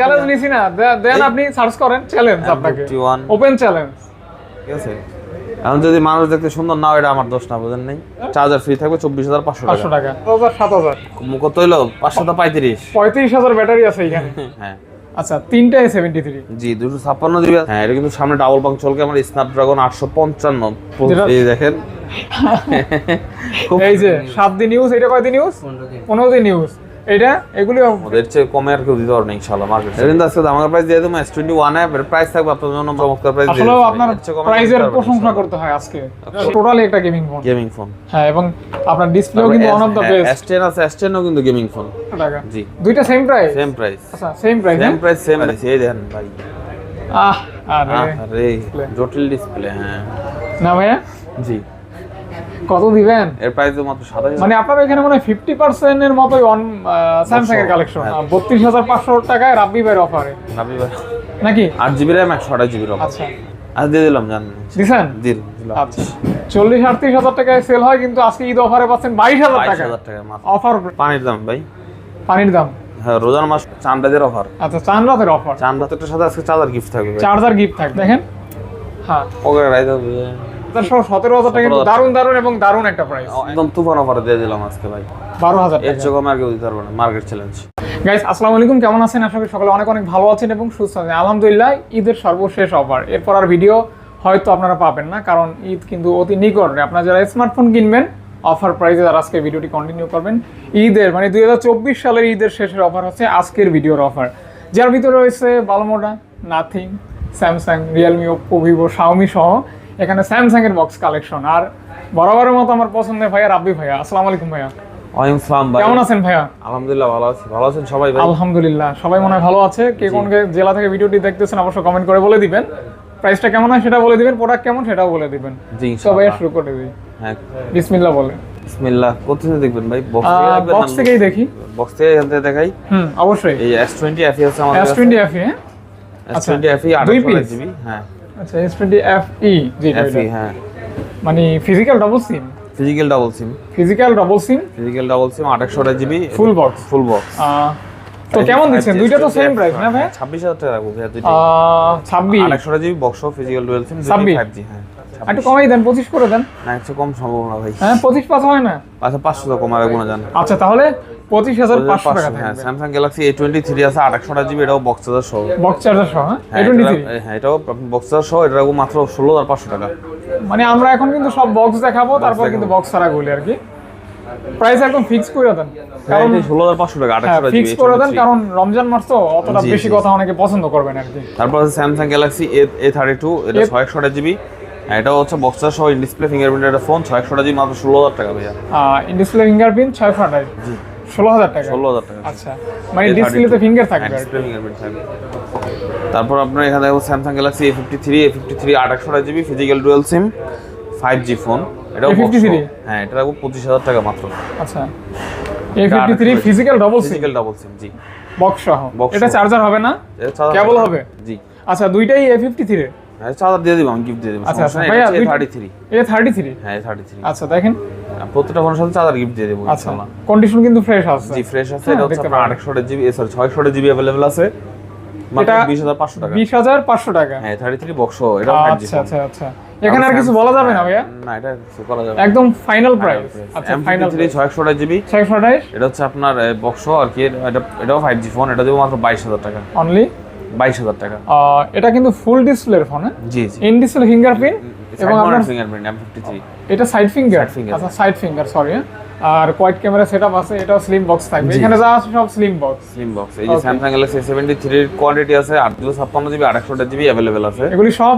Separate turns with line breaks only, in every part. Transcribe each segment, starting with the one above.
Challenge নিছি না, দেন আপনি সার্চ করেন চ্যালেঞ্জ, আপনাকে ওপেন চ্যালেঞ্জ,
ঠিক আছে? এখন যদি মানুষ দেখতে সুন্দর না, এটা আমার দোষ না, বুঝেন নাই? চার্জার ফ্রি থাকবে 24,500 টাকা।
7,000
কত হইলো?
535,000 ব্যাটারি আছে এখানে।
হ্যাঁ
আচ্ছা, 3টা A73
জি, 256 জিবি। হ্যাঁ, এটা কিন্তু সামনে ডাবল পাঞ্চল ক্যামেরা, স্ন্যাপড্রাগন 855। এই দেখেন,
এই যে 7 দিন ইউজ, এটা কয় দিন ইউজ? 15 দিন ইউজ। এটা এগুলি
ওদের চেয়ে কমে আর কেউ দিতে পারবে না ইনশাআল্লাহ মার্কেট। এটা কিন্তু আজকে দামাকা প্রাইস দিয়ে দেবো। S21 এর প্রাইস থাকবে আপনার জন্য চমৎকার প্রাইস দিয়ে।
আসলে আপনার প্রাইসের প্রশংসা করতে হয় আজকে। টোটালি একটা গেমিং ফোন। হ্যাঁ, এবং আপনার ডিসপ্লেও কিন্তু one of the best.
S10 আছে, S10 ও কিন্তু গেমিং ফোন।
টাকা
জি,
দুইটা সেম প্রাইস?
Same price.
আচ্ছা, সেম প্রাইস।
এই দেখেন ভাই, আরে জটিল ডিসপ্লে। হ্যাঁ
না ভাইয়া,
জি।
কত দিবেন?
এর প্রাইস মাত্র 27,000।
মানে আপনার এখানে মনে হয় 50% এর মতোই অন স্যামসাং এর কালেকশন। 32,500 টাকায় রাব্বি ভাইয়ের অফারে।
রাব্বি ভাই
নাকি
8GB RAM 128GB ROM।
আচ্ছা,
আজ দিয়ে দিলাম, জান
দিছেন?
দিলাম।
আচ্ছা, 40-38,000 টাকায় সেল হয়, কিন্তু আজকে ঈদ অফারে পাচ্ছেন 22,000 টাকা।
22,000 টাকা মাত্র।
অফার
পানির দাম ভাই,
পানির দাম।
হ্যাঁ, রোজার মাস চাঁদাদের অফার।
আচ্ছা, চাঁদ রাতের অফার।
চাঁদ রাতের সাথে আজকে চার্জার গিফট থাকবে ভাই।
চার্জার গিফট থাকবে, দেখেন। হ্যাঁ,
ওকে রাইতে
17,000 টাকা, কিন্তু দারুণ এবং দারুণ একটা প্রাইস।
একদম তুফান অফারে দিয়ে দিলাম আজকে ভাই।
12,000
এর
টাকা।
চেয়ে কমে আর কেউ দিতে পারবে না। Market challenge.
গাইস, আসসালামু আলাইকুম, কেমন আছেন? আশা করি সকলে অনেক ভালো আছেন এবং সুস্থ আছেন। আলহামদুলিল্লাহ, ঈদের সর্বশেষ অফার। এরপর আর ভিডিও হয়তো আপনারা পাবেন না, কারণ ঈদ কিন্তু অতি নিকট। আপনারা যারা স্মার্টফোন কিনবেন অফার প্রাইসে, তারা আজকে ভিডিওটি কন্টিনিউ করবেন। ঈদের মানে 2024 সালের ঈদের শেষের অফার হচ্ছে আজকের ভিডিওর অফার, যার ভিতরে রয়েছে বালোমোডা, Nothing, Samsung, Realme, Oppo, Vivo, Xiaomi সহ এখানে স্যামসাং এর বক্স কালেকশন। আর বরাবরের মতো আমার পছন্দের ভাইয়া রাব্বি ভাইয়া। আসসালামু আলাইকুম ভাইয়া।
ওয়ালাইকুম আসসালাম ভাই,
কেমন আছেন ভাইয়া?
আলহামদুলিল্লাহ ভালো আছি। ভালো আছেন সবাই ভাই?
আলহামদুলিল্লাহ, সবাই মনে হয় ভালো আছে। কে কোন জেলা থেকে ভিডিওটি দেখতেছেন অবশ্যই কমেন্ট করে বলে দিবেন। প্রাইসটা কেমন হয় সেটা বলে দিবেন, প্রোডাক্ট কেমন সেটাও বলে দিবেন।
জি,
সবাই শুরু করে দিই।
হ্যাঁ,
বিসমিল্লাহ বলে।
বিসমিল্লাহ। কোথা থেকে দেখবেন ভাই?
বক্স থেকেই দেখি।
বক্স থেকে এখান থেকে দেখাই।
অবশ্যই।
এই S20 FE আছে আমাদের কাছে।
S20 FE, হ্যাঁ,
S20 FE 8GB। হ্যাঁ,
আচ্ছা, S20 FE, জি
FE, হ্যাঁ,
মানে ফিজিক্যাল ডাবল সিম।
ফিজিক্যাল ডাবল সিম।
8GB
full box.
তো কেমন দিচ্ছেন? দুইটা তো সেম প্রাইস না ভাই?
26,000 টাকা রাখবো ভাই দুইটা।
26
8GB box physical dual SIM 5G। হ্যাঁ,
একটু কমাই দেন, 25 করে দেন।
না, একটু কম সম্ভব না ভাই।
হ্যাঁ, 25 হয় না?
আচ্ছা, 500 টাকা কমাবে কোনো জান।
আচ্ছা, তাহলে 25,500 টাকা
হ্যাঁ,
থাকবে।
স্যামসাং গ্যালাক্সি A23 আছে 8GB, এটাও বক্স চার্জার সহ।
বক্স চার্জার সহ, হ্যাঁ, A23।
হ্যাঁ, এটাও বক্স চার্জার সহ। এটা রাখবো মাত্র 16,500 টাকা।
মানে আমরা এখন কিন্তু সব বক্স দেখাবো, তারপর কিন্তু বক্স ছাড়া গুলি আর কি। প্রাইস একদম ফিক্স করে দেন, কারণ
16,500 টাকা 8GB
ফিক্স করে দেন, কারণ রমজান মাস তো অতটা বেশি কথা অনেকে পছন্দ করবেন আর কি।
তারপর আছে স্যামসাং গ্যালাক্সি A32, এটা 628GB। এটা হচ্ছে বক্স চার্জার সহ, ইন ডিসপ্লে ফিঙ্গারপ্রিন্ট একটা ফোন, 628GB, মাত্র 16,000 টাকা ভাইয়া।
ইন ডিসপ্লে ফিঙ্গারপ্রিন্ট 628,
জি,
16,000 টাকা।
16,000 টাকা।
আচ্ছা, মানে ডিসপ্লেতে ফিঙ্গার থাকবে।
ডিসপ্লে ফিঙ্গারপ্রিন্ট থাকবে। তারপর আপনার এখানে দেখো Samsung Galaxy A53 828GB physical dual SIM 5G phone. এটাও A53, হ্যাঁ, এটা রাখবো 25,000 টাকা মাত্র।
আচ্ছা, A53 ফিজিক্যাল ডাবল
সিম, জি,
বক্স সহ। এটা চার্জার হবে না, কেবল হবে?
জি।
আচ্ছা, দুইটাই A53 এর?
হ্যাঁ, চার্জার দিয়ে দিব, আমি গিফট দিয়ে দেব।
আচ্ছা
ভাইয়া, A33।
হ্যাঁ,
A33।
আচ্ছা, দেখেন,
প্রত্যেকটা ফোনের সাথে চার্জার গিফট দিয়ে দেব
আচ্ছা, কন্ডিশন কিন্তু ফ্রেশ আছে।
জি, ফ্রেশ আছে। এটা হচ্ছে 828GB, সরি 628GB अवेलेबल আছে, মাত্র 20,500 টাকা।
20,500 টাকা।
হ্যাঁ, 33 বক্স, এটা 5G।
আচ্ছা, এখানে আর কিছু বলা যাবে না ভাইয়া?
না, এটা কিছু করা যাবে
একদম ফাইনাল প্রাইস। আচ্ছা, ফাইনাল
628GB,
628,
এটা হচ্ছে আপনার বক্স আর কি। এটাও 5G ফোন, এটা দেব মাত্র 22,000 টাকা।
অনলি
22,000 টাকা।
এটা কিন্তু ফুল ডিসপ্লের ফোন, হ্যাঁ?
জি,
ইন ডিসপ্লে ফিঙ্গারপ্রিন্ট এবং আপনার
ফিঙ্গারপ্রিন্ট M53।
এটা সাইড ফিঙ্গার। আচ্ছা, সাইড ফিঙ্গার, সরি। আর কোয়াড ক্যামেরা সেটআপ আছে, এটাও স্লিম বক্স থাকবে। এখানে যা আছে সব স্লিম বক্স।
এই যে স্যামসাং গ্যালাক্সি A73 এর কোয়ান্টিটি আছে 856GB 828GB अवेलेबल আছে।
এগুলি সব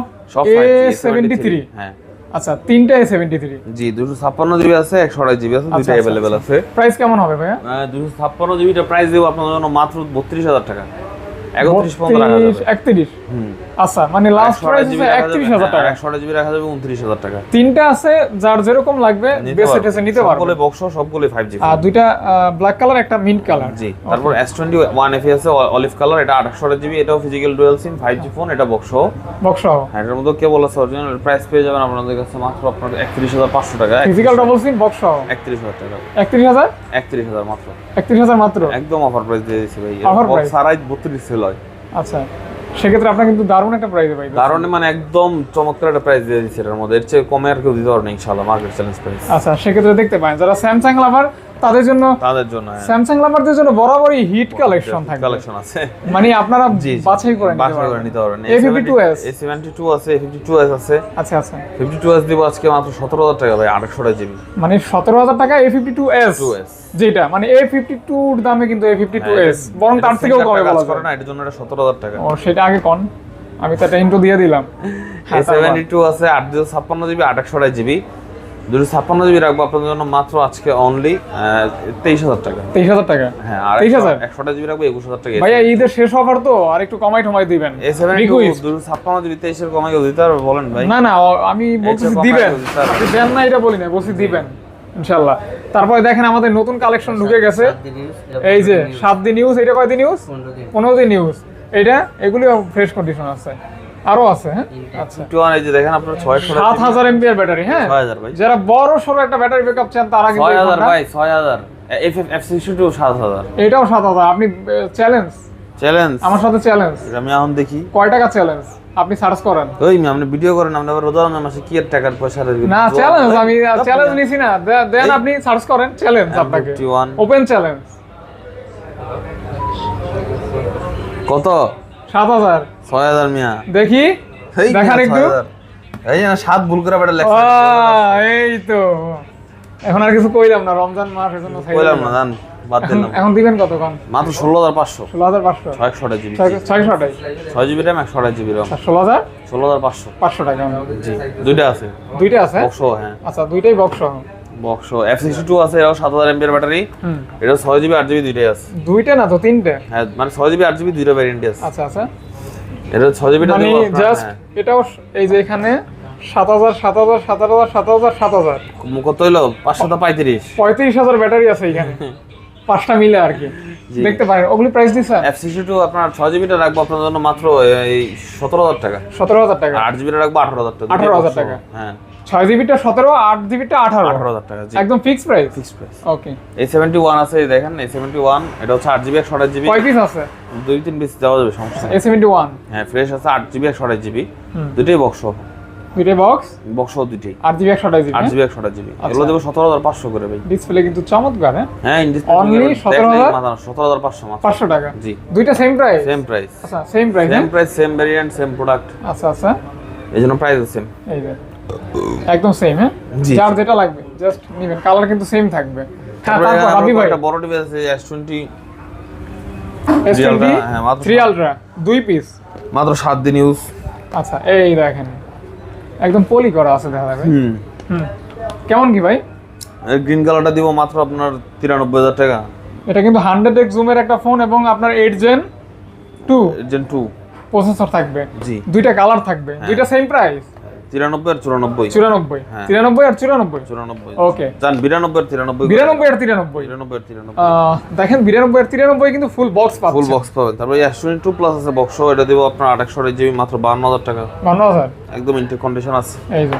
A73। হ্যাঁ,
আচ্ছা, তিনটা A73।
জি, 256GB আছে, 128GB আছে, দুইটা अवेलेबल আছে।
প্রাইস কেমন হবে ভাইয়া?
256GB টা প্রাইস দেব আপনাদের জন্য মাত্র 32,000 টাকা। 31
আচ্ছা, মানে লাস্ট প্রাইস আছে 31,000 টাকা।
128GB রাখা যাবে 29,000 টাকা।
তিনটা আছে, যার যেরকম লাগবে বেসে টেসে নিতে পারবে।
সবগুলো বক্স, সবগুলো 5G।
আর দুইটা ব্ল্যাক কালার, একটা মিন্ট কালার।
জি। তারপর S21 FE আছে অলিভ কালার, এটা 828GB, এটাও physical dual SIM 5G phone, এটা বক্স। হ্যাঁ, এর মধ্যে কেবল আছে অরিজিনাল। প্রাইস পেয়ে যাবেন আপনাদের কাছে মাত্র আপনার 31,500 টাকা।
ফিজিক্যাল ডাবল সিম বক্স
31,000 টাকা।
31,000
31,000 মাত্র।
31,000 মাত্র,
একদম অফার প্রাইস দিয়ে দিয়েছি ভাই।
অফার
বক্স
প্রাইস
সারাই 32 সেল হয়।
আচ্ছা, সেক্ষেত্রে আপনার কিন্তু দারুণ একটা প্রাইসে পাই।
দারুণ মানে একদম চমৎকার একটা প্রাইস দিয়ে দিচ্ছে এর মধ্যে, এর চেয়ে কমে আর কেউ দিতে পারবে না ইনশাআল্লাহ, মার্কেট চ্যালেঞ্জ প্রাইস।
আচ্ছা, সেক্ষেত্রে দেখতে পারেন যারা স্যামসাং লাভার তাদের জন্য স্যামসাং লাভারদের জন্য বরাবরই হিট কালেকশন থাকবে,
কালেকশন আছে,
মানে আপনারা বাছাই করে
নিতে পারবেন।
A52s
A72 আছে, A52s আছে।
আচ্ছা আচ্ছা,
52s দিব আজকে মাত্র 17000 টাকা ভাই, 800 জিবি,
মানে 17000 টাকা A52s, যেটা মানে A52 এর দামে কিন্তু A52s বরং তার থেকেও কমে বলা যায়
না, এর জন্য এটা 17000 টাকা।
ও সেটা আগে কোন, আমি তো একটা ইন্ট্রো দিয়ে দিলাম।
A72 আছে 856 জিবি, 828 জিবি, 256 জিবি রাখবো আপনাদের জন্য মাত্র আজকে অনলি 23000 টাকা।
23000 টাকা?
হ্যাঁ, আর 128 জিবি রাখবো 21000 টাকা।
ভাইয়া ঈদের শেষ অফার তো, আর একটু কমাই দিবেন।
A72 256 জিবি 23 এর কমাই দিতে পারবে বলেন ভাই?
না না, আমি বলছি দিবেন, আপনি দেন না এটা বলি না, বলছি দিবেন ইনশাআল্লাহ। তারপরে দেখেন আমাদের নতুন কালেকশন ঢুকে গেছে, এই যে 7 দিন ইউজ, এটা কয় দিন ইউজ? 15 দিন ইউজ। এটা এগুলিও ফ্রেশ কন্ডিশন আছে, আরো আছে। হ্যাঁ আচ্ছা,
এই যে দেখেন আপনার
7000 এমপিআর ব্যাটারি। হ্যাঁ
6000 ভাই,
যারা বড় সরো একটা ব্যাটারি ব্যাকআপ চান তারা কিন্তু
6000 ভাই, 6000। F62 7000,
এটাও 7000। আপনি চ্যালেঞ্জ আমার সাথে চ্যালেঞ্জ,
আমি এখন দেখি
কয় টাকা চ্যালেঞ্জ, আপনি সার্চ করেন।
ওই আপনি ভিডিও করেন, আমরা আবার রোজা রমজান মাসে কি এর টাকার পয়সা দেব
না? চ্যালেঞ্জ আমি চ্যালেঞ্জ নিছি না, দেন আপনি সার্চ করেন চ্যালেঞ্জ, আপনাকে ওপেন চ্যালেঞ্জ।
কত?
7000।
6000 মিয়া,
দেখি দেখান একটু।
এই না 7 ভুল করে বেটা লেখা,
এই তো এখন আর কিছু কইলাম না, রমজান মাস এজন্য
কইলাম না, জান বাদ দিলাম।
এখন দিবেন কত কোন?
মাত্র 16500।
16500,
628 GB,
628,
6 GB RAM, 128 GB RAM,
16500
500
টাকা।
জি, দুইটা আছে।
দুইটা আছে
বক্স? হ্যাঁ
আচ্ছা, দুইটাই বক্স।
বক্স F62 আছে, এটাও 7000 এমপিআর ব্যাটারি, এটা 6 জিবি 8 জিবি দুইটাই আছে।
দুইটা না তো তিনটে?
হ্যাঁ মানে 6 জিবি 8 জিবি দুইটা ভ্যারিয়েন্ট আছে।
আচ্ছা আচ্ছা,
এটা 6 জিবিটা
মানে
দেব আপনার।
জাস্ট এটাও এই যে এখানে 7000 7000 7000 7000 7000
কত হইলো? 535।
35000 ব্যাটারি আছে এখানে, পাঁচটা মিলে আর কি। দেখতে পারেন ওগুলি প্রাইস দিছেন।
F62 আপনার 6 জিবিটা রাখবো আপনাদের জন্য মাত্র এই 17000 টাকা।
17000 টাকা।
8 জিবিটা রাখবো 18000 টাকা।
18000 টাকা।
হ্যাঁ,
6 জিবিটা 17, 8 জিবিটা
18000 টাকা। জি,
একদম fix price.
Fix price.
Okay,
A71 আছে, এই দেখেন A71, এটা হচ্ছে 8 জিবি 128 জিবি।
কয় পিস আছে?
2-3 পিস দেওয়া যাবে, সমস্যা নেই।
A71
হ্যাঁ ফ্রেশ আছে, 8 জিবি 128 জিবি, দুটোই বক্স।
দুইটা বক্স
দুটোই
8 জিবি 128 জিবি।
8 জিবি 128 জিবি, এগুলো দেবো 17500 করে ভাই।
ডিসপ্লে কিন্তু চমৎকার।
হ্যাঁ ইন ডিসপ্লে
অনলি
17500 মাত্র।
500 টাকা।
জি,
দুইটা সেম প্রাইস?
Same price.
আচ্ছা, same price,
same variant, same product.
আচ্ছা আচ্ছা,
এইজন্য প্রাইস সেম।
এই যে একদম সেম। হ্যাঁ, যার যেটা লাগবে জাস্ট নেবেন, কালার কিন্তু সেম থাকবে। হ্যাঁ, তারপর রাবি ভাই
একটা বড় টিভি আছে S20
3 আলট্রা, দুই পিস,
মাত্র 7 দিন ইউজ।
আচ্ছা, এই দেখেন একদম পলি করা আছে, দেখা যাবে। কেমন কি ভাই?
গ্রিন কালারটা দিব মাত্র আপনার 93000 টাকা।
এটা কিন্তু 100x জুমের একটা ফোন এবং আপনার 8 Gen 2 প্রসেসর থাকবে।
জি,
দুইটা কালার থাকবে, দুইটা সেম প্রাইস
93 আর 94।
94
হ্যাঁ।
93 আর 94।
94
ওকে,
জান 92 আর 93।
92 আর 93।
92 আর 93।
দেখেন 92 আর 93 কিন্তু ফুল বক্স পাচ্ছেন।
ফুল বক্স পাবেন। তারপর S22 প্লাস আছে বক্স, এটা দেব আপনার 828 জিবি মাত্র 52000 টাকা।
52000
একদম ইনটেক কন্ডিশন আছে,
এই যে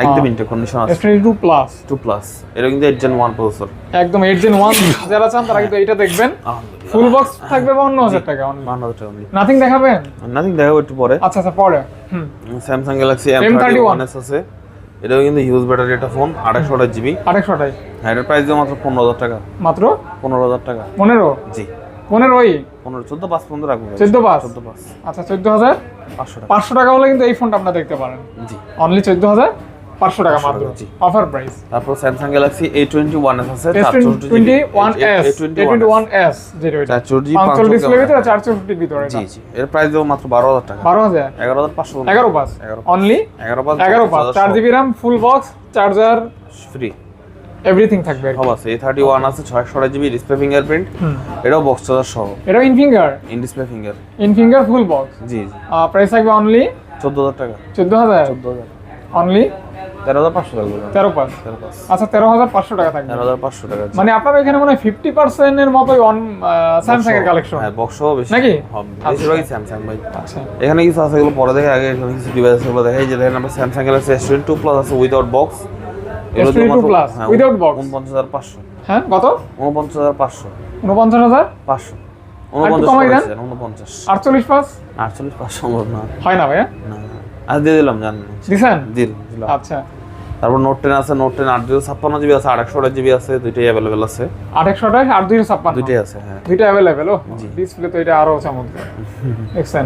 একদম ইনটেক কন্ডিশন আছে।
S22 প্লাস
2 প্লাস, এটা কিন্তু 8 Gen 1 প্রসেসর,
একদম 8 Gen 1 যারা চান তারা কিন্তু এটা দেখবেন। ফুল বক্স থাকবে 52000 টাকা অনলি।
52000 টাকা অনলি।
নাথিং দেখাবেন?
নাথিং দেখাবো একটু পরে।
আচ্ছা আচ্ছা, পরে
স্যামসাং গ্যালাক্সি M31s আছে, এটাও কিন্তু হিউজ ব্যাটারি একটা ফোন, 828 জিবি।
828।
হ্যাঁ, এটার প্রাইস দেব মাত্র 15000 টাকা।
মাত্র
15000 টাকা।
15?
জি,
15ই
14.5 পর্যন্ত রাখবো।
14.5?
14.5।
আচ্ছা, 14500 টাকা। 500 টাকা হলে কিন্তু এই ফোনটা আপনারা দেখতে পারেন।
জি,
অনলি 14500 টাকা মাত্র, অফার প্রাইস।
তারপর স্যামসাং গ্যালাক্সি A21s আছে,
A21s যেটা এটা 512 ডিসপ্লে ভিতরে 464 ভিতরে।
জি জি, এর প্রাইস দেব মাত্র 12000 টাকা।
12000?
11500।
115 only. 115 4 GB RAM, full box, charger
free,
everything থাকবে।
সব আছে। A31 আছে 628 জিবি, ডিসপ্লে ফিঙ্গারপ্রিন্ট, এটাও বক্স চার্জার সহ।
এটাও in finger full box.
G G,
price থাকবে অনলি
14000 টাকা।
14000
অনলি
13500
লাগবে।
13500। আচ্ছা, 13500 টাকা থাকবে।
13500 টাকা।
মানে আপনার এখানে মনে হয় 50% এর মতোই অন স্যামসাং এর কালেকশন।
হ্যাঁ, বক্স সহ বেশি
নাকি?
বেশিরভাগই স্যামসাং ভাই।
আচ্ছা,
এখানে কিছু আছে, এগুলো পরে দেখে, আগে এখানে কিছু ডিভাইস আছে, এগুলো দেখাই। যে দেখেন আমরা স্যামসাং গ্যালাক্সি S22 প্লাস আছে without box.
S22 plus without box
49500।
হ্যাঁ, কত?
49500।
49500?
49
কমাই দেন,
49
48
48 সম্ভব না,
হয় না ভাইয়া?
না আজ দিয়ে দিলাম, জান
দিছেন?
দিলাম।
আচ্ছা,
তারপর নোট 10 আছে, নোট 10 856 জিবি আছে, 828 জিবি আছে, দুইটাই अवेलेबल আছে।
828 আর 256
দুইটাই আছে, হ্যাঁ
দুইটা अवेलेबल। ও ডিসপ্লে তো এটা আরো চমৎকার দেখছেন,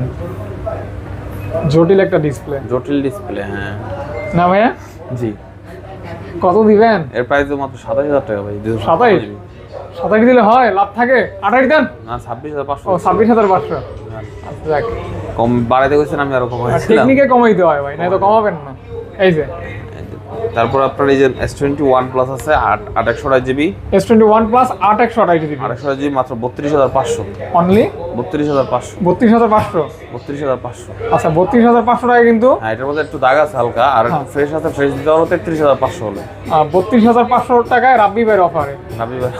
জটিল একটা ডিসপ্লে,
জটিল ডিসপ্লে, হ্যাঁ
না ভাইয়া?
জি।
কত দিবেন?
এর প্রাইস মাত্র 27000 টাকা ভাই।
27? 27 দিলে হয়, লাভ থাকে? 28 দেন।
না 26500।
ও 26500। আচ্ছা যাক,
কম বাড়াইতে কইছেন, আমি আরো কমাইছিলাম।
টেকনিকে কমাইতে হয় ভাই, নাই তো কমাবেন না। এই যে
তারপর আপনার এই যে S21 প্লাস আছে 828 GB,
S21 plus 8128 GB,
828 GB মাত্র 32500।
অনলি
32500,
32500।
32500।
আচ্ছা 32500 টাকা কিন্তু।
হ্যাঁ, এটার মধ্যে একটু দাগ আছে হালকা, আর একটু ফ্রেশ আছে, ফ্রেশ দিতে পারো 33500 হলে।
32500 টাকায় রাব্বি ভাইয়ের অফারে
নাবি ভাই,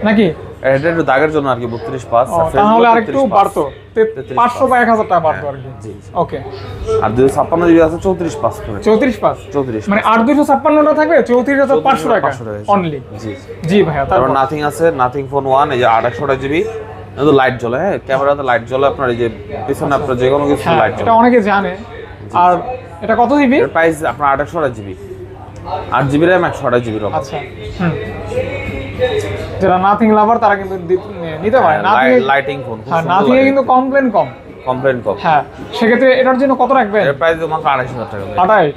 নাকি?
এটা একটু দাগের জন্য আর কি 32.5,
ও, তাহলে আরেকটু বাড়তো, 500 বা 1000 টাকা বাড়তো আর কি।
জি।
ওকে,
আর 256 জিবি আছে 34.5 করে।
34.5,
34,
মানে 8256টা থাকবে 34500 টাকা
500 টাকা
অনলি।
জি।
জি ভাইয়া,
তারপর
তারপর
নাথিং আছে, নাথিং ফোন 1, এই যে 828 জিবি, কিন্তু লাইট জ্বলে, হ্যাঁ ক্যামেরাতে লাইট জ্বলে, আপনার এই যে পিছনে আপনার যে কোনো কিছু
হ্যাঁ,
লাইট
এটা
জ্বলে।
অনেকে জানে। আর এটা কত জিবি?
এর প্রাইস আপনার 828 GB, 8 GB RAM, 128 GB ROM.
আচ্ছা, যারা নাথিং লাভার তারা কিন্তু নিতে পারে।
লাইটিং ফোন,
হ্যাঁ, নাথিং এ কিন্তু কমপ্লেন কম। হ্যাঁ, সেক্ষেত্রে এটার জন্য কত রাখবেন?
এর প্রাইস মাত্র 28000 টাকা।
28,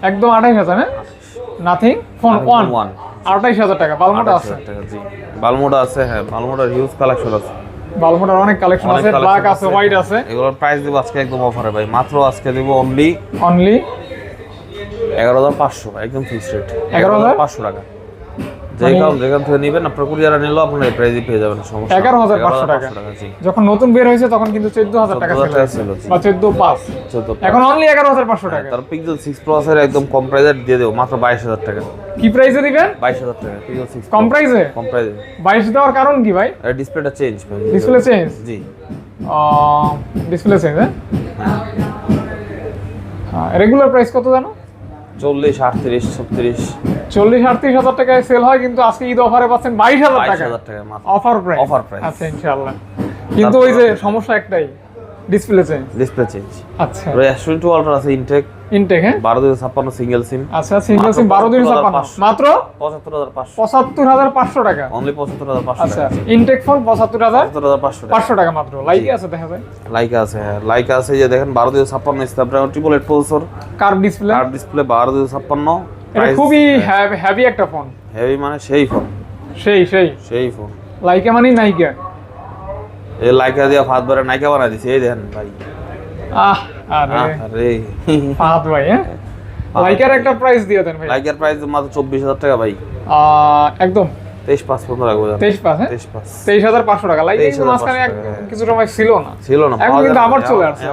একদম 28000। হ্যাঁ, নাথিং ফোন 1 28000 টাকা। বালমোটা আছে?
জি, বালমোটা আছে, হ্যাঁ বালমোটার হিউজ কালেকশন আছে।
বালমোটার অনেক কালেকশন আছে, ব্ল্যাক আছে, হোয়াইট আছে।
এগুলোর প্রাইস দেব আজকে একদম অফারে ভাই, মাত্র আজকে দেব
অনলি
11500, একদম ফিক্সড রেট
11500
টাকা। যেখান থেকে নেবেন, আপনার কুরিয়ারে নিলেও আপনার এই প্রাইসে পেয়ে যাবেন, সমস্যা
11500 টাকা।
জি।
যখন নতুন বের হয়েছে তখন কিন্তু 14000 টাকা ছিল, বা 14500, এখন অনলি 11500 টাকা।
তার পিক্সেল 6 Plus এর একদম কম প্রাইসে দিয়ে দেব মাত্র 22000 টাকা।
কি প্রাইসে দিবেন?
22000 টাকা পিক্সেল 6
কম প্রাইসে? 22 দেওয়ার কারণ কি ভাই?
এর ডিসপ্লেটা চেঞ্জ ভাই।
Display change?
জি।
ডিসপ্লে চেঞ্জ, হ্যাঁ। রেগুলার প্রাইস কত জানো?
40, 38, 36,
40-38 টাকায় সেল হয়, কিন্তু আজকে ঈদ অফারে পাচ্ছেন 22000 টাকা
মাত্র।
Offer price.
Offer price.
আচ্ছা ইনশাআল্লাহ। কিন্তু ওই যে সমস্যা একটাই, ডিসপ্লে চেঞ্জ। আচ্ছা,
S22 Ultra আছে ইনটেক,
হ্যাঁ
12256 সিঙ্গেল সিম।
আচ্ছা, সিঙ্গেল সিম 12256 মাত্র
75500,
75500 টাকা।
অনলি 75500
আচ্ছা,
টাকা।
ইনটেক ফোন
75500
টাকা মাত্র। লাইকি আছে দেখা যায়?
লাইকা আছে, হ্যাঁ লাইকা আছে, এই যে দেখেন 12256 স্ন্যাপড্রাগন 888 প্রসেসর,
কার্ভ ডিসপ্লে।
12256।
এটা খুবই হেভি একটা ফোন।
হেভি মানে সেই ফোন, সেই ফোন।
লাইকা মানে নাইকা।
এই লাইকা দিয়ে ফাত ভরে নাইকা বানাই দিছে, এই দেখেন ভাই।
আরে ফাত ভাই, হ্যাঁ লাইকার একটা প্রাইস দিয়ে দেন ভাই।
লাইকার প্রাইস মাত্র 24000 টাকা ভাই,
একদম
23,500 রাখবো।
23,500 টাকা। লাইক কিন্তু মাঝখানে কিছু সময় ছিল না, এখন কিন্তু আবার চলে আসছে।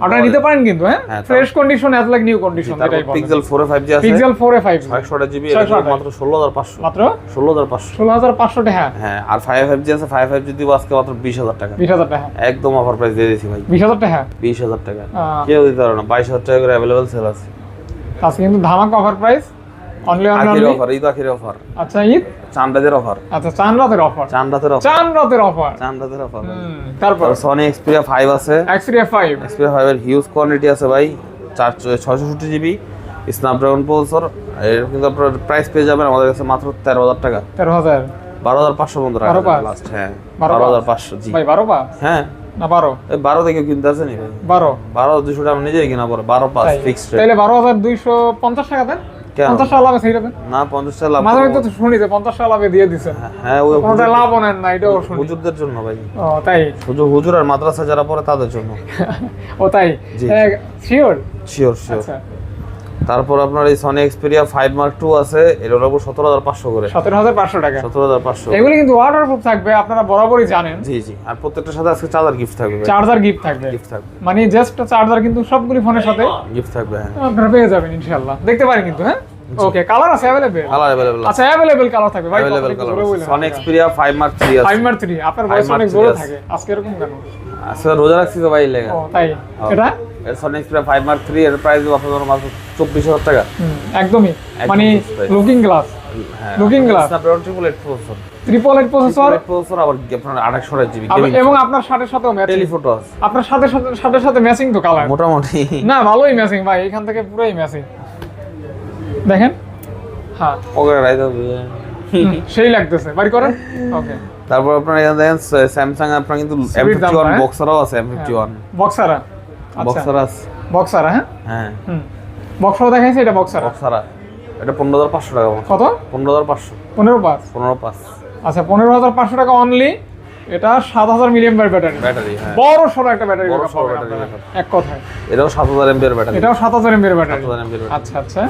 আপনারা নিতে পারেন কিন্তু, হ্যাঁ fresh condition, as like new condition. এটাই বলে।
পিক্সেল 4 5G আছে,
পিক্সেল 4 5G
128 জিবি, মাত্র 16500।
মাত্র
16500
টাকা।
হ্যাঁ, আর 5G আছে, 5G দিব আজকে মাত্র 20000 টাকা।
20000 টাকা
একদম অফার প্রাইস দিয়ে দিয়েছি ভাই।
20000 টাকা,
20000 টাকা কেউ দিতে পারে না। 22000 টাকা করে अवेलेबल সেল আছে
আজকে কিন্তু ধামাকা অফার প্রাইস, অনলি
আখির অফার, ঈদ আখির অফার।
আচ্ছা, ঈদ
চাঁদাদের অফার।
আচ্ছা, চাঁদাদের অফার। তারপর
সনি Xperia 5 আছে,
Xperia 5
এর হিউজ কোয়ান্টিটি আছে ভাই, 666 জিবি স্ন্যাপড্রাগন প্রসেসর। এর কিন্তু আপনার প্রাইস পেয়ে যাবেন আমাদের কাছে মাত্র 13000 টাকা। 12500 বন্ধ রাখা লাস্ট। হ্যাঁ 12500। জি ভাই,
12 পা?
হ্যাঁ
না 12,
এই 12 থেকে কিনতে আছে নি ভাই। 12 200 টাকা নিজেই কিনা পড়ে, 12 পাস ফিক্সড রেট।
তাহলে 12250 টাকা দেন। 50 টাকা লাভে ছেড়ে দেন
না, 50 টাকা লাভ।
মাঝে মধ্যে তো শুনি যে 50 টাকা লাভে দিয়ে দিবেন।
হ্যাঁ, ওই
কোনটা লাভ নেন না, এটাও শুনি।
হুজুরদের জন্য ভাই।
ও তাই?
হুজুর আর মাদ্রাসা যারা পড়ে তাদের জন্য।
ও তাই? শিওর। আচ্ছা,
তারপর আপনার এই সনি Xperia 5 Mark II আছে, এর উপর 17500 করে।
17500 টাকা।
17500।
এগুলো কিন্তু ওয়াটারপ্রুফ থাকবে, আপনারা বরাবরই জানেন।
জি। আর প্রত্যেকটার সাথে আজকে চার্জার গিফট থাকবে।
চার্জার গিফট থাকবে। মানে জাস্ট চার্জার, কিন্তু সবগুলি ফোনের সাথে
গিফট থাকবে। হ্যাঁ,
আপনারা পেয়ে যাবেন ইনশাআল্লাহ। দেখতে পারেন কিন্তু। হ্যাঁ, ওকে। কালার আছে अवेलेबल? আচ্ছা, अवेलेबल কালার থাকবে ভাই।
সনি Xperia 5 Mark III আছে।
5 Mark III। আপনার ভয়েস অনেক জোরে থাকে আজকে, এরকম কেন?
আজকে রোজা রাখছি তো ভাই লেগে।
ও তাই? এটা
সনি Xperia 5 Mark III এর প্রাইস আপনাদের মাত্র 24000 টাকা।
একদমই, মানে looking glass. Looking glass,
Snapdragon 888 processor,
888 processor,
processor আবার আপনার 2800 জিবি
এবং আপনার শার্টের সাথেও ম্যাচিং,
টেলিফটো আছে
আপনার শার্টের সাথে ম্যাচিং তো কালার
মোটামুটি।
না ভালোই ম্যাচিং ভাই, এখান থেকে পুরোই ম্যাচিং দেখেন। হ্যাঁ
ওকে রাইট
সেই লাগতেছে, বাড়ি করেন। ওকে,
তারপর আপনার এখানে দেখেন স্যামসাং আপনার কিন্তু M51 বক্সারও আছে, M51
বক্সারা,
বক্সার আছে,
বক্সারা। হ্যাঁ
হ্যাঁ
বক্সারা দেখাইছে, এটা বক্সারা।
বক্সারা এটা 15500 টাকা।
কত?
15500,
15,500।
15,500
আচ্ছা 15,500 টাকা অনলি। এটা 7000 মিলিঅ্যাম্পিয়ার ব্যাটারি,
ব্যাটারি। হ্যাঁ
বড় সরো একটা ব্যাটারি,
বড় সরো ব্যাটারি
এক কথায়।
এটাও 7000 এমপিআর ব্যাটারি,
এটাও 7000 এমপিআর ব্যাটারি।
7000 এমপিআর।
আচ্ছা আচ্ছা।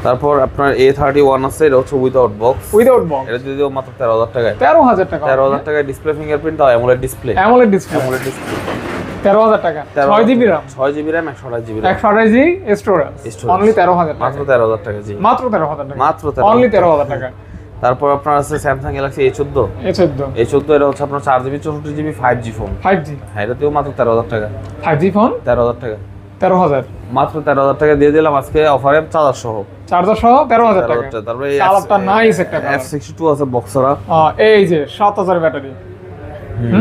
তারপর আপনার A31 আছে, এটা হচ্ছে উইদাউট বক্স,
উইদাউট বক্স,
এটা যদিও মাত্র 13000 টাকায়।
13000 টাকা।
13000 টাকায় ডিসপ্লে ফিঙ্গারপ্রিন্ট আর অ্যামোলেড ডিসপ্লে।
অ্যামোলেড ডিসপ্লে, 13,000 টাকা, 6 GB RAM,
6 GB RAM, 128 GB RAM,
128 GB storage, only 13,000 টাকা।
মাত্র 13000 টাকা। জি
মাত্র 13,000 টাকা,
মাত্র
অনলি 13,000 টাকা।
তারপর আপনার আছে স্যামসাং গ্যালাক্সি A14। A14 এটা হচ্ছে আপনার 4 GB 64 GB 5G phone,
5G।
হ্যাঁ এটাতেও মাত্র 13000 টাকা।
5G ফোন
13000 টাকা,
13,000,
মাত্র 13000 টাকা দিয়ে দিলাম আজকে অফারে, চার্জার সহ,
চার্জার সহ 13,000 টাকা।
তারপরে
কালারটা নাইস একটা
F62 আছে বক্সারা,
এই যে 7000 ব্যাটারি,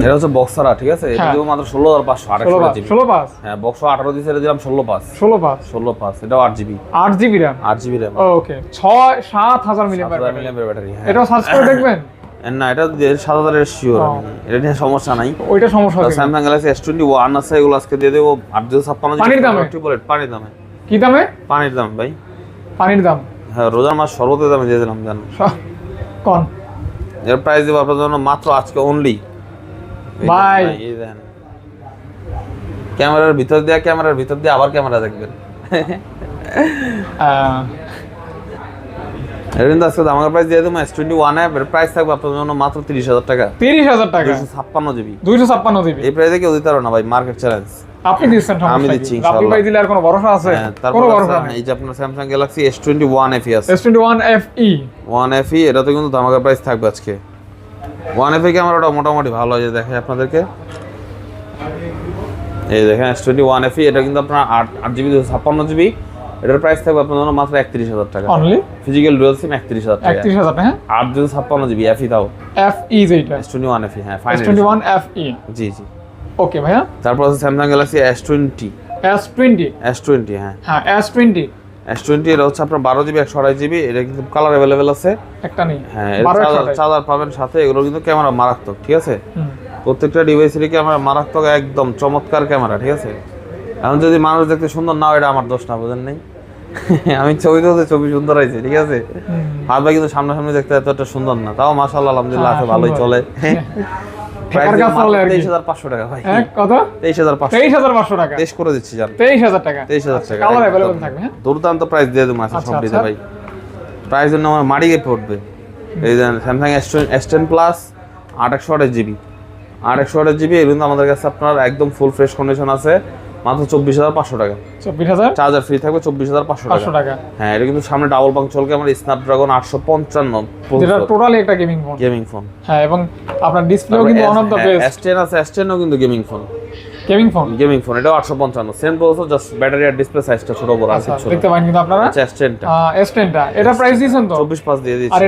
এটা হচ্ছে বক্সারা, ঠিক আছে। এটাও মাত্র 16500, 800 জিবি।
16,500,
হ্যাঁ বক্স 18 দিয়ে ছেড়ে দিলাম 16,500,
16,500।
এটাও 8 GB,
8 GB RAM,
8 GB RAM,
ওকে। 7000 মিলিঅ্যাম্পিয়ার
ব্যাটারি। হ্যাঁ
এটাও সার্চ করে দেখবেন।
না এটা 7000 এর শিওর, এটা নিয়ে সমস্যা নাই,
ওইটা সমস্যা হচ্ছে।
স্যামসাং গ্যালাক্সি S21 আছে, এগুলো আজকে দিয়ে দেবো 856
পানির দামে?
পানির দামে।
কি দামে?
পানির দাম ভাই,
পানির দাম।
হ্যাঁ রোজার মাস শরবতের দামে দিয়ে দিলাম জান।
কোন
এর প্রাইস দেবো আপনার জন্য মাত্র আজকে অনলি
ভাই,
এই দেখেন ক্যামেরার ভিতর দিয়ে আবার ক্যামেরা দেখবেন। এটা কিন্তু আজকে দামার প্রাইস দিয়ে দেবো S21 এর প্রাইস থাকবে আপনার জন্য মাত্র 30,000 টাকা।
30,000 টাকা,
256 জিবি,
256 জিবি।
এই প্রাইসে কেউ দিতে পারো না ভাই, মার্কেট চ্যালেঞ্জ।
আপনি দিচ্ছেন,
আমি দিচ্ছি
আপনি
ইনশাআল্লাহ।
ভাই দিলে আর কোনো ভরসা আছে? কোনো ভরসা নেই।
এই যে আপনার স্যামসাং গ্যালাক্সি S21 FE আছে,
S21 FE,
1 FE, এটাতে কিন্তু ধামাকা প্রাইস থাকবে আজকে। 1 FE ক্যামেরাটা মোটামুটি ভালো হয়, দেখাই আপনাদেরকে। এই দেখেন S21 FE, এটা কিন্তু আপনার 8 জিবি 256 জিবি, এটার প্রাইস থাকবে আপনার জন্য মাত্র 31,000 টাকা
অনলি।
ফিজিক্যাল ডুয়াল সিম 31,000 টাকা,
31,000 টাকা।
8 256 জিবি FE তাও
FE যেটা
S21 FE, হ্যাঁ ফাইনাল
S21 FE।
জি জি।
ওকে ভাইয়া।
তারপর আছে স্যামসাং গ্যালাক্সি S20, হ্যাঁ
হ্যাঁ S20,
S20 এটা হচ্ছে আপনার 12 জিবি 128 জিবি, এটা কিন্তু কালার अवेलेबल আছে,
একটা নেই।
হ্যাঁ চার্জার পাবেন সাথে, এগুলো কিন্তু ক্যামেরা মারাত্মক, ঠিক আছে। প্রত্যেকটা ডিভাইসেরই ক্যামেরা মারাত্মক, একদম চমৎকার ক্যামেরা, ঠিক আছে। এখন যদি মানুষ দেখতে সুন্দর না হয়, এটা আমার দোষ না, বুঝেন নাই। আমি ছবি সুন্দর হয়েছে, ঠিক আছে। হাত ভাই কিন্তু সামনাসামনি দেখতে এতটা সুন্দর না, তাও মাশাআল্লাহ আলহামদুলিল্লাহ আছে, ভালোই চলে। প্রাইস 23,500 টাকা ভাই।
কত? 23,500 টাকা।
টেস্ট করে দিচ্ছি জান,
23,000 টাকা।
23,000 টাকা
কালার अवेलेबल থাকবে। হ্যাঁ
দুর্দান্ত প্রাইস দিয়ে দেবো আজকে সব দিতে ভাই। প্রাইস জন্য আমার মাড়িয়ে পড়বে। এই যে Samsung S10 plus 828 GB, 828 GB, এর কিন্তু আমাদের কাছে আপনার একদম ফুল ফ্রেশ কন্ডিশন আছে, মাত্র 24,500 টাকা।
24,000,
চার্জার ফ্রি থাকবে 24,500
টাকা।
হ্যাঁ এটা কিন্তু সামনে ডাবল পাঞ্চ ক্যামেরা, স্ন্যাপড্রাগন 855,
যেটা টোটালি একটা গেমিং ফোন। হ্যাঁ এবং আপনার ডিসপ্লেও কিন্তু one of the best.
S10 আছে, S10 ও কিন্তু গেমিং ফোন, এটাও 855, সেম প্রসেসর, জাস্ট ব্যাটারি আর ডিসপ্লে সাইজটা ছোট বড় আছে,
দেখতে পারেন কিন্তু আপনারা।
আচ্ছা S10 টা
এটা প্রাইস দিয়েছেন তো
24,500 দিয়ে দিয়েছি।
আর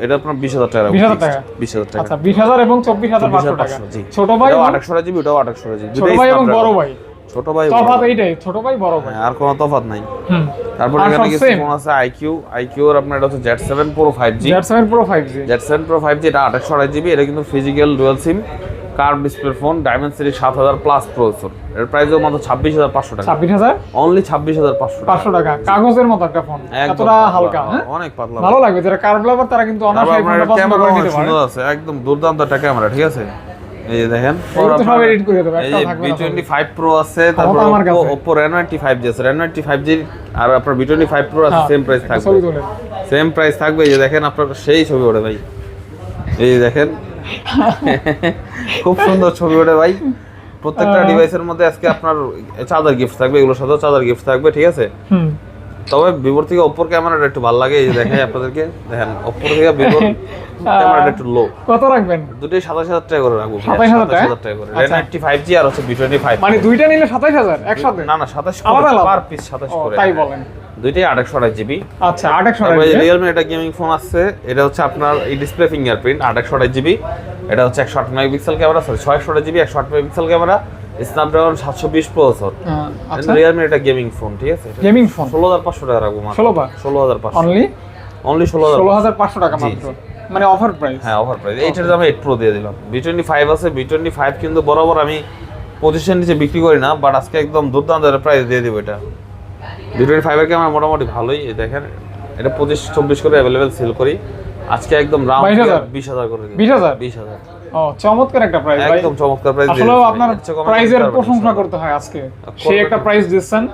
এটা
আপনার 20,000 টাকা,
20,000 টাকা।
20,000 টাকা,
আচ্ছা 20,000 এবং 24,500 টাকা। ছোট ভাই
828 জিবি, ওটাও 828 জিবি,
ছোট ভাই এবং বড় ভাই,
ছোট ভাই
তফাৎ এইটাই, ছোট ভাই বড় ভাই,
আর কোনো তফাৎ নাই। তারপর এখানে কিছু ফোন আছে IQ এর আপনার এটা হচ্ছে Z7 Pro 5G, Z7 Pro 5G, এটা 828 জিবি, এটা কিন্তু physical dual SIM, curve display phone, diamond series 7000 plus processor, এর প্রাইসও মাত্র 26,500 টাকা।
26,000,
অনলি 26,500
টাকা। কাগজের মতো একটা ফোন, এতটা হালকা, হ্যাঁ
অনেক পাতলা,
ভালো লাগবে। যারা কার্ভ লাভার তারা কিন্তু অনায়াসে এই ফোনটা পছন্দ করে নিতে পারে।
সুন্দর আছে, একদম দুর্দান্ত একটা ক্যামেরা, ঠিক আছে। এই যে দেখেন
এটা তো সব এডিট করে দেবে, একটা থাকবে না।
B25 Pro আছে, তারপর Oppo Reno 85G আছে, Reno 85G আর আপনার B25 Pro আছে, সেম প্রাইস থাকবে, সেম প্রাইস থাকবে। এই যে দেখেন আপনার সেই ছবি ওঠে ভাই, এই যে দেখেন খুব সুন্দর ছবি ওঠে ভাই। প্রত্যেকটা ডিভাইসের মধ্যে আজকে আপনার চার্জার গিফট থাকবে, এগুলোর সাথেও চার্জার গিফট থাকবে, ঠিক আছে। তবে ভিভোর থেকে ওপ্পোর ক্যামেরাটা একটু ভালো লাগে, এই যে দেখেন আপনাদেরকে, দেখেন ওপ্পোর থেকে ভিভোর ক্যামেরাটা একটু লো।
কত রাখবেন?
দুটোই 27,000 টাকা করে রাখবো,
27,000
টাকা করে। Reno 85G আর হচ্ছে B25,
মানে দুইটা নিলে 27,000 একসাথে?
না 27 করে পার পিস, 27 করে।
তাই বলেন?
দুইটাই 828GB।
আচ্ছা 828
তারপরে Realme একটা গেমিং ফোন আছে, এটা হচ্ছে আপনার এই ডিসপ্লে ফিঙ্গারপ্রিন্ট 828GB। এটা হচ্ছে 108 megapixel camera, sorry 628GB 108 megapixel camera, Snapdragon 720 processor.
আচ্ছা
Realme এটা গেমিং ফোন, ঠিক আছে?
গেমিং ফোন
16500 টাকা রাখবো মাত্র।
16500
অনলি
16500 টাকা মাত্র, মানে অফার প্রাইস।
হ্যাঁ অফার প্রাইস। এইটার দাম 8 Pro দিয়ে দিলাম। B25 আছে, B25 কিন্তু বরাবর আমি পজিশন নিচে বিক্রি করি না, বাট আজকে একদম দুর্দান্ত প্রাইস দিয়ে দিব। এটা B25 এর ক্যামেরা মোটামুটি ভালোই, দেখেন এটা 25-24 করে अवेलेबल সেল করি, আজকে একদম রাউন্ড 20000 করে দিই। 20000
ও চমৎকার একটা প্রাইস ভাই,
একদম চমৎকার প্রাইস।
আসলে আপনার প্রাইসের প্রশংসা করতে হয়, আজকে সেই একটা প্রাইস দিচ্ছেন।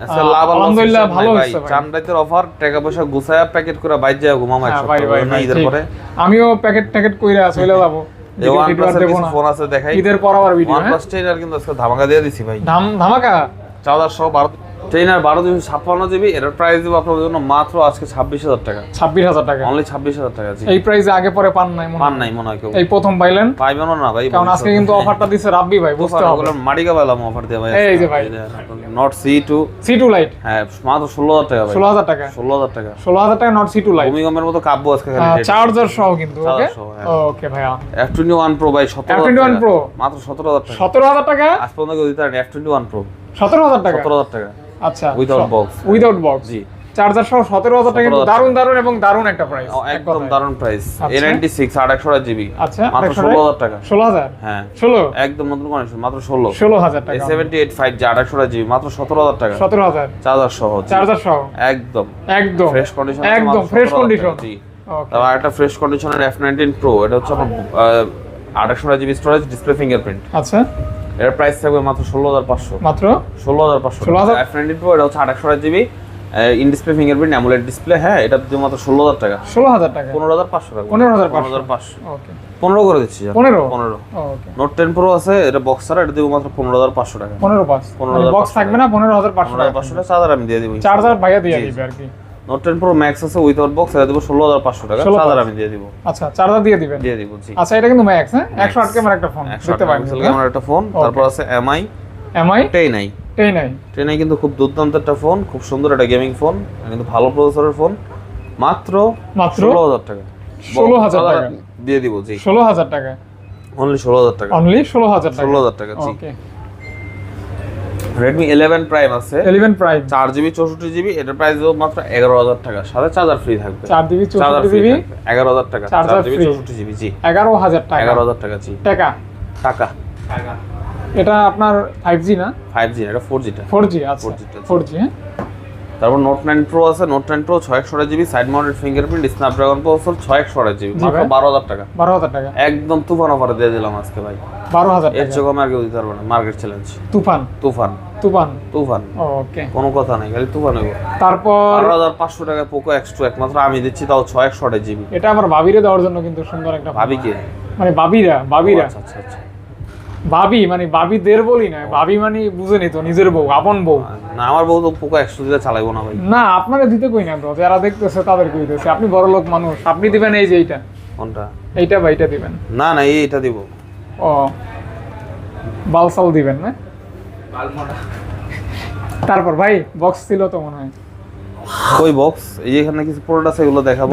আচ্ছা লাভ
আলহামদুলিল্লাহ ভালো হয়েছে ভাই।
চান্দাইতের অফার, টাকা পয়সা গুছায়া প্যাকেট করে বাইর যায় ঘুমাম এক সপ্তাহ ঈদের পরে।
আমিও প্যাকেট কইরা চলে যাব।
ফোন আছে দেখাই,
ঈদের পর আবার ভিডিও।
OnePlus ট্রেনার কিন্তু আজকে ধামাকা দিয়ে দিছি ভাই।
ধামাকা
1412 ট্রেনার 12/256GB। এর প্রাইস দিব আপনাদের জন্য মাত্র আজকে 26000 টাকা।
26000 টাকা
অনলি 26000 টাকা। জি
এই প্রাইসে আগে পরে পান নাই মনে হয় কেউ। এই প্রথম পাইলেন?
পাইবেন না ভাই,
কারণ আজকে কিন্তু অফারটা দিছে রাব্বি ভাই, বুঝতে হবে।
মাডিকা পাইলাম অফার দিয়ে ভাই।
এই যে ভাই
নট C2 লাইট, হ্যাঁ মাত্র 16000 টাকা ভাই। 16000 টাকা
16000 টাকা নট C2 লাইট।
ভূমিকম্পের মতো কাব্য আজকে খালি
চার্জার সহ কিন্তু। ওকে ভাইয়া
F21 Pro ভাই 17000
F21 Pro
মাত্র 17000 টাকা।
17000 টাকা
আজ পর্যন্ত কেউ দিতে পারেনি। F21 Pro
17000 টাকা।
17000 টাকা
আচ্ছা
উইদাউট বক্স।
জি চার্জার সহ 17000 টাকা, কিন্তু দারুন এবং দারুন একটা প্রাইস,
একদম দারুন প্রাইস। A96 828GB
আচ্ছা
মাত্র 16000 টাকা।
16000
হ্যাঁ
16
একদম নতুন কন্ডিশন মাত্র 16000
টাকা।
A78 5G 828GB মাত্র 17000 টাকা।
17000
চার্জার সহ একদম ফ্রেশ কন্ডিশন,
একদম ফ্রেশ কন্ডিশন।
জি তারপর একটা ফ্রেশ কন্ডিশনের F19 Pro, এটা হচ্ছে আপনার 828GB স্টোরেজ, ডিসপ্লে ফিঙ্গারপ্রিন্ট।
আচ্ছা
এর প্রাইস থাকবে মাত্র 16500।
মাত্র
16500 F19 Pro, এটা হচ্ছে 828GB in display fingerprint AMOLED display. হ্যাঁ এটা দিয়ে মাত্র 16000 টাকা।
16500 টাকা
15500 টাকা
15500
ওকে 15 করে দিচ্ছি। 15 ওকে। নোট 10 Pro আছে, এটা বক্সার, এটা দিব মাত্র 15500 টাকা।
15 বক্স থাকবে না, 15500 টাকা।
15500 টাকা চার্জার আমি দিয়ে দিব।
চার্জার ভাইয়া দিয়ে দিবে আর কি।
নোট 10 Pro Max আছে উইদাউট বক্স, এটা দেব 16500 টাকা। চার্জার আমি দিয়ে দিব।
আচ্ছা চার্জার দিয়ে দিবেন? দিয়ে দিব জি। আচ্ছা এটা কিন্তু ম্যাক্স, হ্যাঁ 108 ক্যামেরা একটা ফোন দেখতে পাবেন,
ক্যামেরা একটা ফোন। তারপর আছে MI 10i কিন্তু খুব দুর্দান্ত একটা ফোন, খুব সুন্দর একটা গেমিং ফোন, কিন্তু ভালো প্রসেসরের ফোন। মাত্র 16000 টাকা।
16000 টাকা
দিয়ে দিব জি।
16000 টাকা
অনলি 16000 টাকা। 16000 টাকা জি।
ওকে
Redmi 11 Prime আছে,
11 Prime
4GB 64GB, এটার প্রাইস মাত্র 11000 টাকা, সাথে চার্জার ফ্রি থাকবে।
4GB 64GB
11000 টাকা, 4GB 64GB জি
11000 টাকা।
11000 টাকা জি। টাকা
এটা আপনার 5G না?
5G না, এটা 4G টা।
4G আচ্ছা 4G হ্যাঁ।
তারপর Note 9 Pro আছে, Note 9 Pro 6128GB side mounted fingerprint, Snapdragon processor, 6128GB মাত্র 12000 টাকা।
12000 টাকা
একদম তুফান অফারে দিয়ে দিলাম আজকে ভাই।
12000 টাকা
এর চেয়ে কম আর কেউ দিতে পারবে না। মার্কেট চ্যালেঞ্জ তুফান
ওকে
কোনো কথা নাই, খালি তুফান হবে।
তারপর
12500 টাকা Poco X2 একমাত্র আমি দিচ্ছি, তাও 6128GB।
এটা আমার ভাবিরে দেওয়ার জন্য কিন্তু সুন্দর একটা।
ভাবি কি
মানে বাবিরা আচ্ছা ভাবি মানে ভাবিদের বলি না, ভাবি মানে বুঝেনি তো, নিজের বউ, আপন বউ
না। আমার বউ তো Poco X2 দিতে চালাইবো না ভাই।
না আপনারা দিতে কই না তো, যারা দেখতেছে তাদের কইতেছে। আপনি বড় লোক মানুষ, আপনি দিবেন এই যে এইটা।
কোনটা?
এইটা বা এইটা দিবেন?
না এইটা দিব।
ও বালসাল দিবেন না? তারপর ভাই বক্স ছিল তো মনে হয়।
ওই বক্স এই যে এখানে কিছু প্রোডাক্ট আছে, এগুলো দেখাবো।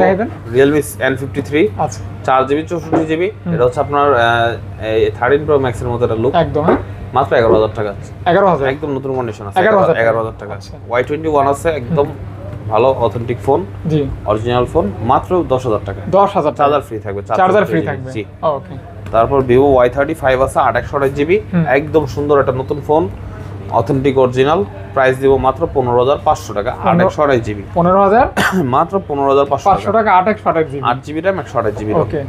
Realme N53
আচ্ছা
4GB 64GB, এটা হচ্ছে আপনার 13 Pro Max এর মতো একটা লুক।
একদম
মাত্র 11000 টাকা।
11000
একদম নতুন কন্ডিশন আছে।
11000
টাকা। Y21 আছে, একদম ভালো অথেন্টিক ফোন
জি,
অরিজিনাল ফোন, মাত্র 10000 টাকা।
10000
চার্জার ফ্রি থাকবে।
জি ওকে।
তারপর Vivo Y35 আছে 828GB, একদম সুন্দর একটা নতুন ফোন, অথেন্টিক অরিজিনাল। প্রাইস দিব মাত্র 15500 টাকা। 828GB
15000
মাত্র 15500
টাকা। 828GB
8GB RAM 128GB
ওকে।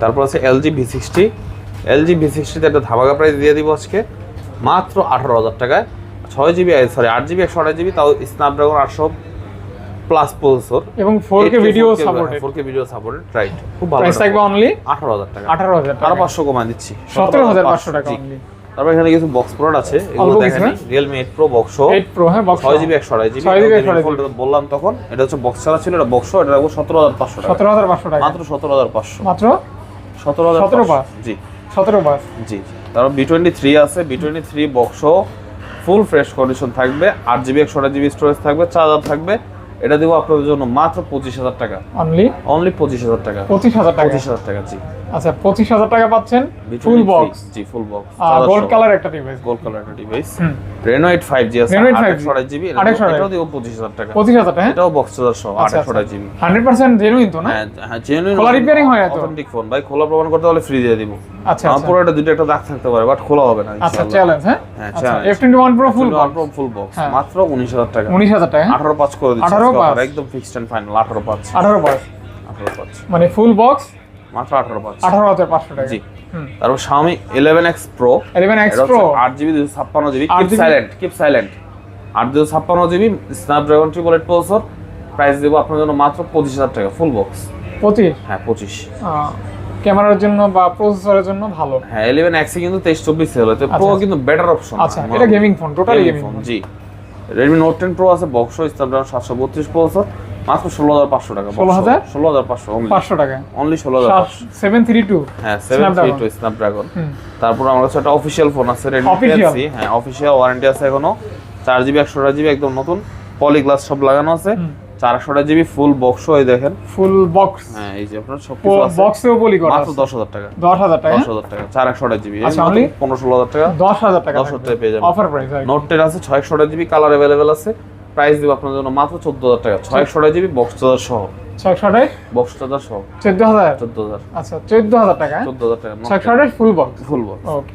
তারপর আছে LG V60 তে একটা ধামাকা প্রাইস দিয়ে দিব আজকে মাত্র 18000 টাকায়। 8GB 128GB, তাও স্ন্যাপড্রাগন 800 প্লাস প্রসেসর
এবং 4K video supported.
4K video supported right. খুব ভালো।
প্রাইস থাকবে অনলি
18000 টাকা।
18000 টাকা
আরো 500 কমায় দিচ্ছি,
17500 টাকা অনলি।
তারপর এখানে কিছু বক্স প্রোডাক্ট আছে, এগুলো দেখেন। Realme 8 Pro বক্স
8 Pro হ্যাঁ বক্স
6GB 128GB বললাম তখন, এটা হচ্ছে বক্স ছাড়া ছিল, এটা বক্স, এটা রাখবো 17500 টাকা।
17500 টাকা
মাত্র 17500
মাত্র
17500 জি
17
জি। তারপর B23 আছে, B23 box full fresh condition থাকবে, 8GB 128GB স্টোরেজ থাকবে, চার্জার থাকবে, এটা দেবো আপনাদের জন্য মাত্র 25,000 টাকা।
অনলি
25,000 টাকা।
25,000 টাকা।
25,000 টাকা জি।
আচ্ছা 25,000 টাকা পাচ্ছেন ফুল বক্স।
জি ফুল বক্স।
গোল্ড কালার একটা ডিভাইস।
গোল্ড কালার একটা ডিভাইস। Reno 8 5G আছে 828GB। এটাও দেবো 25,000 টাকা।
25,000 টাকা।
এটাও বক্স চার্জার সহ 828GB।
100% জেনুইন তো না?
হ্যাঁ জেনুইন।
খোলা রিপেয়ারিং হয় না তো?
অথেন্টিক ফোন ভাই, খোলা প্রমাণ করতে হলে ফ্রি দিয়ে দিব।
আচ্ছা
আমার পুরো এটা দুটো একটা দাগ থাকতে পারে বাট খোলা হবে না ইনশাআল্লাহ।
আচ্ছা চ্যালেঞ্জ হ্যাঁ?
হ্যাঁ
আচ্ছা
challenge.
F21 Pro full box.
Full box মাত্র 19,000 টাকা।
19,000 টাকা।
18,500 করে দিচ্ছি।
18,500
একদম ফিক্সড এন্ড ফাইনাল 18,500।
18,500 মানে ফুল বক্স
মাত্র 18,500।
18,500 টাকা।
জি। তারপর Xiaomi 11X Pro।
11X Pro
8GB 256GB keep silent 8GB 256GB Snapdragon 888 processor. Price দেব আপনার জন্য মাত্র 25,000 টাকা ফুল বক্স।
25?
হ্যাঁ 25।
ক্যামেরার জন্য বা প্রসেসরের জন্য ভালো।
হ্যাঁ 11X এ কিন্তু 23-24 সেল হচ্ছে। প্রো কিন্তু বেটার অপশন।
আচ্ছা এটা gaming phone, totally gaming phone.
জি। Redmi Note 10 Pro আছে বক্স Snapdragon 732 প্রসেসর মাত্র 16,500 টাকা। 16,500 অনলি।
500 টাকা।
অনলি 16,500।
732।
হ্যাঁ 732 স্ন্যাপড্রাগন। তারপর আমার কাছে একটা অফিশিয়াল ফোন আছে Redmi 10C। হ্যাঁ অফিশিয়াল ওয়ারেন্টি আছে এখনো। 4GB 128GB একদম নতুন, পলি গ্লাস সব লাগানো আছে। 428GB ফুল বক্স এই দেখেন
ফুল বক্স।
হ্যাঁ এই যে আপনার সব কিছু আছে।
বক্সেও পলি করা
মাত্র 10,000 টাকা।
10,000 টাকা।
10,000 টাকা 428GB।
আচ্ছা অনলি
15-16,000 টাকা।
10,000 টাকা।
10,000 টাকা পেয়ে যাবেন।
Offer price.
Note 10 আছে 628GB কালার अवेलेबल আছে। প্রাইস দিব আপনাদের জন্য মাত্র 14,000 টাকা। 628GB বক্স চার্জার সহ।
628
বক্স চার্জার সহ
14,000।
14,000।
আচ্ছা 14,000 টাকা।
14,000 টাকা।
628 ফুল বক্স।
Full box.
ওকে।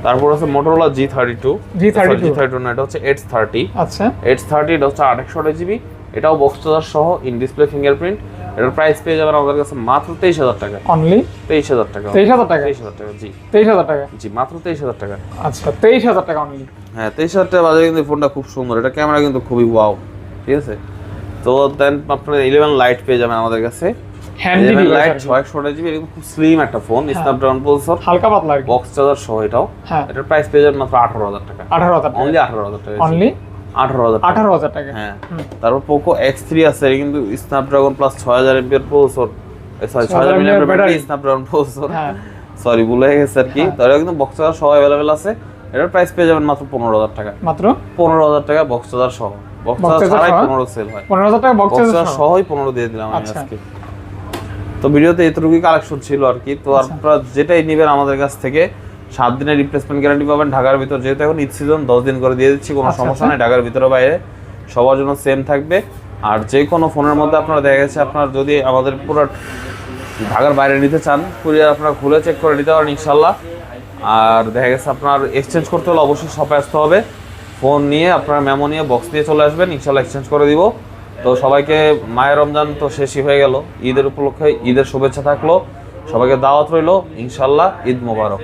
তারপর আছে Motorola G32 না এটা হচ্ছে H30।
আচ্ছা
H30 এটা হচ্ছে 828GB। এটাও বক্স চার্জার সহ ইন ডিসপ্লে ফিঙ্গারপ্রিন্ট। এটার প্রাইস পেয়ে যাবেন আমাদের কাছে মাত্র 23,000 টাকা।
অনলি
23,000 টাকা।
23,000 টাকা।
23,000 টাকা জি।
23,000 টাকা।
জি মাত্র 23,000 টাকা।
আচ্ছা 23,000 টাকা অনলি।
হ্যাঁ 23,000 টাকা বাজারে কিন্তু ফোনটা খুব সুন্দর। এটা ক্যামেরা কিন্তু খুবই ওয়াও। ঠিক আছে। তো দেন আপনারা 11 লাইট পেয়ে যাবেন আমাদের কাছে।
হ্যান্ডি
লাইট 628GB এরকম খুব স্লিম একটা ফোন স্ন্যাপড্রাগন প্রসেসর
হালকা পাতলা আর কি।
বক্স চার্জার সহ এটাও। এটার প্রাইস পেয়ে যাবেন মাত্র 18,000 টাকা।
18,000 টাকা।
অনলি 18,000 টাকা।
অনলি
18,000 টাকা।
18,000 টাকা।
হ্যাঁ। তারপর Poco X3 আছে এটা কিন্তু Snapdragon plus 6000 mAh processor. Sorry 6000 mAh battery Snapdragon processor.
হ্যাঁ
সরি ভুলে গেছি আর কি। তার কিন্তু বক্স চার্জার সহ अवेलेबल আছে। এটার প্রাইস পেয়ে যাবেন মাত্র 15,000 টাকা।
মাত্র
15,000 টাকা বক্স চার্জার সহ। বক্স চার্জার ছাড়াই 15 সেল হয়।
15,000 টাকা বক্স চার্জার
সহই 15 দিয়ে দিলাম আমি আজকে। তো ভিডিওতে এতটুকুই কালেকশন ছিল আর কি। তো আপনারা যেটাই নেবেন আমাদের কাছ থেকে 7 দিনের রিপ্লেসমেন্ট গ্যারান্টি পাবেন। ঢাকার ভিতর যেহেতু এখন ঈদ সিজন 10 দিন করে দিয়ে দিচ্ছি, কোনো সমস্যা নেই। ঢাকার ভিতরে বাইরে সবার জন্য সেম থাকবে। আর যে কোনো ফোনের মধ্যে আপনারা দেখা গেছে আপনার যদি আমাদের পুরো ঢাকার বাইরে নিতে চান কুরিয়ার আপনারা খুলে চেক করে নিতে পারেন ইনশাল্লাহ। আর দেখা গেছে আপনার এক্সচেঞ্জ করতে হলে অবশ্যই শপে আসতে হবে। ফোন নিয়ে আপনার মেমো নিয়ে বক্স নিয়ে চলে আসবেন, ইনশাল্লাহ এক্সচেঞ্জ করে দিব। তো সবাইকে মায়ের রমজান তো শেষই হয়ে গেল, ঈদের উপলক্ষে ঈদের শুভেচ্ছা থাকলো, সবাইকে দাওয়াত রইল, ইনশাল্লাহ ঈদ মোবারক।